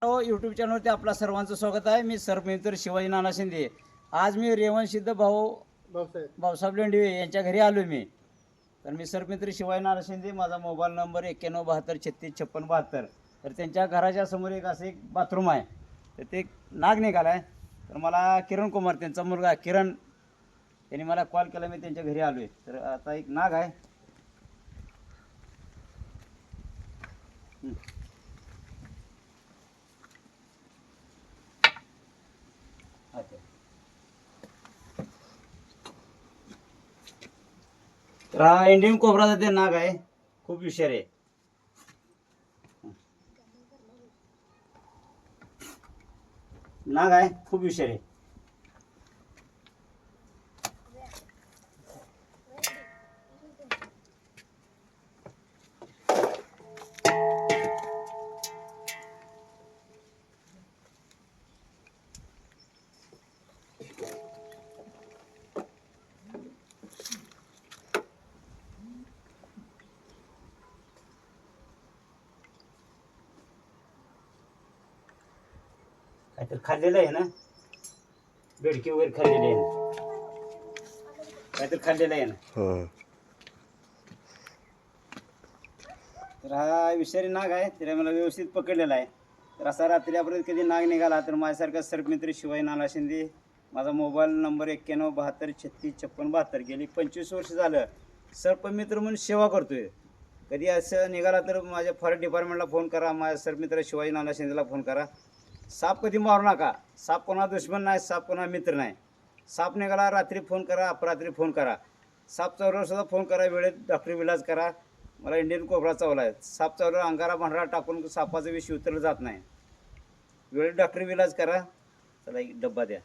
YouTube चॅनलवरती आपला सर्वांचं स्वागत आहे. मी सरपंच शिवाजी नाना शिंदे. आज मी रेवणसिद्ध भाऊसाहेब लेंडवे यांच्या घरी आलो मी. तर मी सरपंच शिवाजी नाना शिंदे. माझा मोबाईल नंबर 9172365672. तर त्यांच्या घराच्या समोर एक बाथरूम आहे. तर ते नाग निघाला आहे. तर मला किरण कुमार त्यांचा मुलगा किरण यांनी मला कॉल केला. मी त्यांच्या घरी आलो आहे. तर आता एक नाग आहे. तर हा इंडियन कोबराचा ते नाग आहे. खूप विषारी आहे. नाग आहे, खूप विषारी आहे. काहीतरी खाल्लेलं आहे ना, बेडकी वगैरे खाल्लेली आहे ना, काहीतरी खाल्लेलं आहे ना. तर हा विषारी नाग आहे. त्याला मला व्यवस्थित पकडलेला आहे. तर असा रात्रीपर्यंत कधी नाग निघाला तर माझ्यासारखा सरपंच शिवाजी नाना शिंदे. माझा मोबाईल नंबर 9172365672. गेली 25 वर्ष झालं सर्पमित्र म्हणून सेवा करतोय. कधी असं निघाला तर माझ्या फॉरेस्ट डिपार्टमेंटला फोन करा, माझ्या सरमित्र शिवाजी नाना शिंदेला फोन करा. साप कधी मारू नका. साप कोणा दुश्मन नाही, साप कोणा मित्र नाही. साप निघाला रात्री फोन करा, अपरात्री फोन करा. साप चावल्यावर सुद्धा फोन करा, वेळेत डॉक्टरी इलाज करा. मला इंडियन कोबरा चावला आहे. साप चावल्यावर अंगारा भांडरा टाकून सापाचा विष उतरला जात नाही. वेळेत डॉक्टरी इलाज करा. चला एक डब्बा द्या.